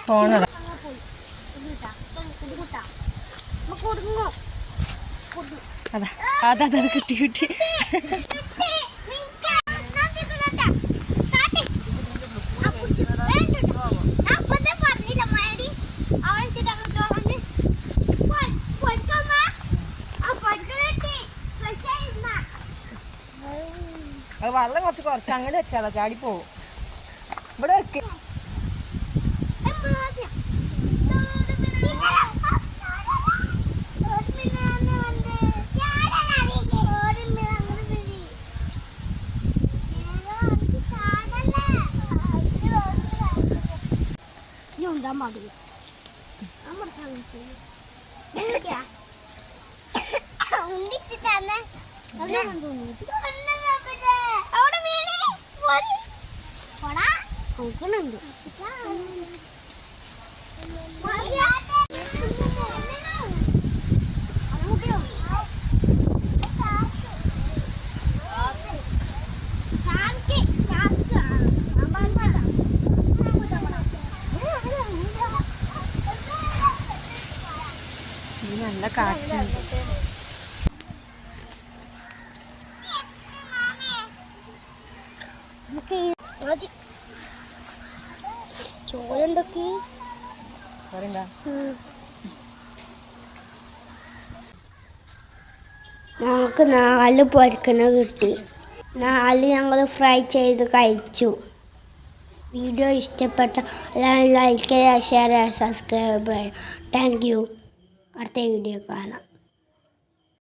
ഫോണടാ അതാ അതാ കിട്ടി കിട്ടി. അത് വെള്ളം കുറച്ച് കുറച്ച് അങ്ങനെ വെച്ചാലോ ചാടി പോവും. ഇവിടെ വെക്ക്. നല്ല കാറ്റുണ്ട്. ചോറുണ്ടൊക്കെ ഞങ്ങൾക്ക് 4 പൊരിക്കണ കിട്ടി. 4 ഞങ്ങൾ ഫ്രൈ ചെയ്ത് കഴിച്ചു. വീഡിയോ ഇഷ്ടപ്പെട്ട ലൈക്ക് ചെയ്യുക, ഷെയർ ചെയ്യുക, സബ്സ്ക്രൈബ് ചെയ്യുക. Thank you. അടുത്ത വീഡിയോ കാണാം.